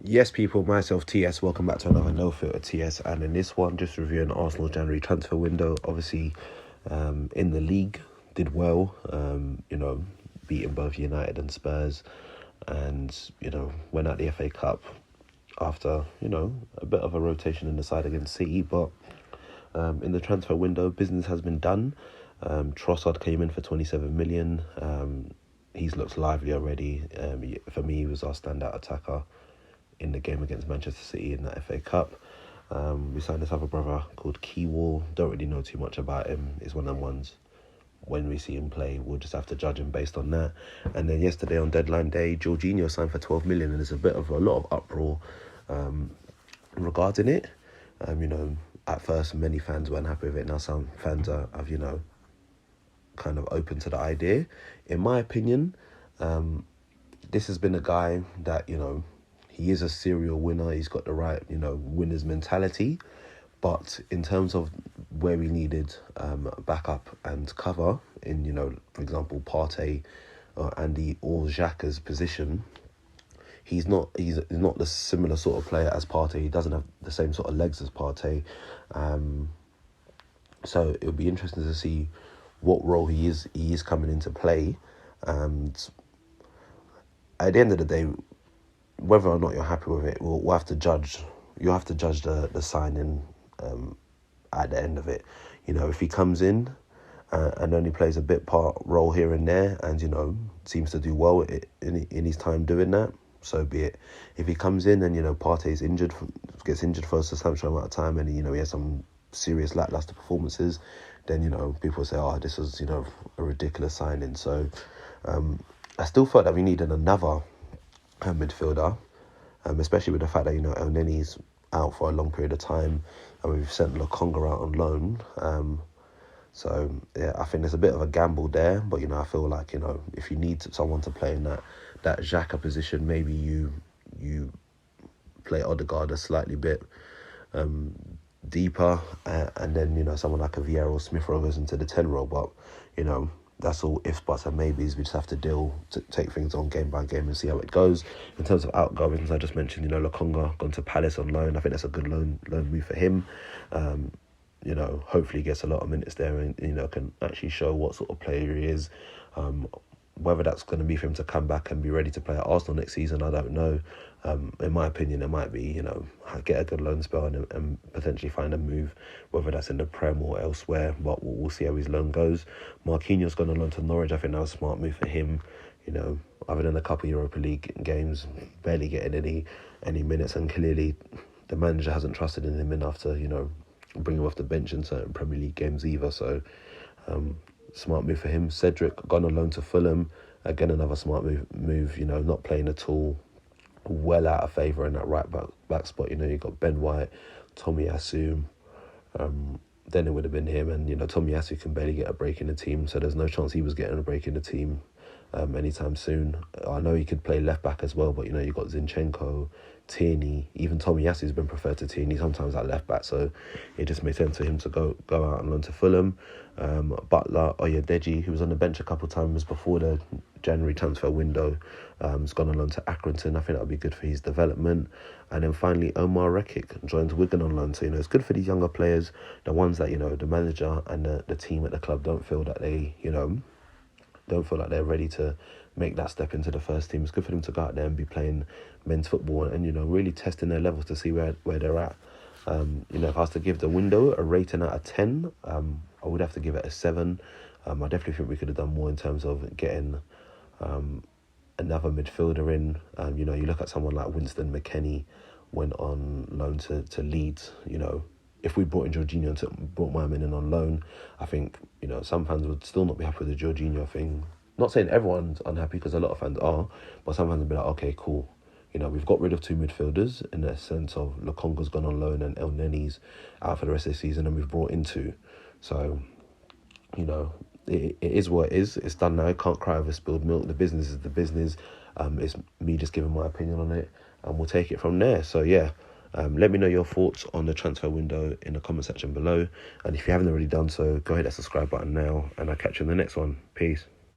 Yes, people, myself, TS, welcome back to another NoFilterTS, and in this one, just reviewing Arsenal's January transfer window. Obviously, in the league, did well, beating both United and Spurs, and, went out the FA Cup after, a bit of a rotation in the side against City, but in the transfer window, business has been done. Trossard came in for 27 million. He's looked lively already. For me, he was our standout attacker in the game against Manchester City in that FA Cup. We signed this other brother called Keywall. Don't really know too much about him. He's one of them ones, when we see him play, we'll just have to judge him based on that. And then yesterday on deadline day, Jorginho signed for 12 million, and there's a lot of uproar regarding it. At first many fans weren't happy with it. Now some fans have, kind of open to the idea. In my opinion, this has been a guy that, he is a serial winner. He's got the right, winner's mentality. But in terms of where we needed backup and cover in, for example, Partey or Andy or Xhaka's position, he's not the similar sort of player as Partey. He doesn't have the same sort of legs as Partey. So it would be interesting to see what role he is coming into play. And at the end of the day, whether or not you're happy with it, we'll have to judge. You'll have to judge the signing at the end of it. If he comes in and only plays a bit part role here and there, and seems to do well in his time doing that, so be it. If he comes in and Partey's gets injured for a substantial amount of time, and he has some serious lackluster performances, then people say, "Oh, this was a ridiculous signing." So I still felt that we needed another midfielder, especially with the fact that El Neni's out for a long period of time, and we've sent Lokonga out on loan. So yeah, I think there's a bit of a gamble there, but I feel like if you need someone to play in that Xhaka position, maybe you play Odegaard a slightly bit deeper, and then someone like a Vieira or Smith Rowe goes into the 10 role. But that's all ifs, buts and maybes. We just have to take things on game by game and see how it goes. In terms of outgoings, I just mentioned, Lokonga gone to Palace on loan. I think that's a good loan move for him. Hopefully he gets a lot of minutes there and, can actually show what sort of player he is. Whether that's going to be for him to come back and be ready to play at Arsenal next season, I don't know. In my opinion, it might be, get a good loan spell and potentially find a move, whether that's in the Prem or elsewhere, but we'll see how his loan goes. Marquinhos gone on loan to Norwich. I think that was a smart move for him. Other than a couple of Europa League games, barely getting any minutes, and clearly the manager hasn't trusted in him enough to, bring him off the bench in certain Premier League games either. So, smart move for him. Cedric gone on loan to Fulham. Again, another smart move. Not playing at all. Well out of favour in that right back spot. You've got Ben White, Tomiyasu. Then it would have been him, and Tomiyasu can barely get a break in the team, so there's no chance he was getting a break in the team anytime soon. I know he could play left back as well, but you've got Zinchenko, Tierney, even Tomiyasu's been preferred to Tierney sometimes at left back, so it just made sense for him to go out and loan to Fulham. Butler, Oyedeji, who was on the bench a couple of times before the January transfer window, has gone on loan to Accrington. I think that would be good for his development. And then finally, Omar Rekik joins Wigan on loan. So, it's good for these younger players, the ones that, the manager and the team at the club don't feel that they, don't feel like they're ready to make that step into the first team. It's good for them to go out there and be playing men's football and, really testing their levels to see where they're at. If I was to give the window a rating out of 10, I would have to give it a 7. I definitely think we could have done more in terms of getting another midfielder in. You look at someone like Winston McKennie, went on loan to Leeds. If we brought in Jorginho and brought my man in on loan, I think, some fans would still not be happy with the Jorginho thing. Not saying everyone's unhappy, because a lot of fans are, but some fans would be like, okay, cool. We've got rid of 2 midfielders in the sense of Lokonga's gone on loan and El Neni's out for the rest of the season, and we've brought in 2. So, it is what it is. It's done now. Can't cry over spilled milk. The business is the business. It's me just giving my opinion on it, and we'll take it from there. So, yeah. Let me know your thoughts on the transfer window in the comment section below. And if you haven't already done so, go ahead and subscribe button now, and I'll catch you in the next one. Peace.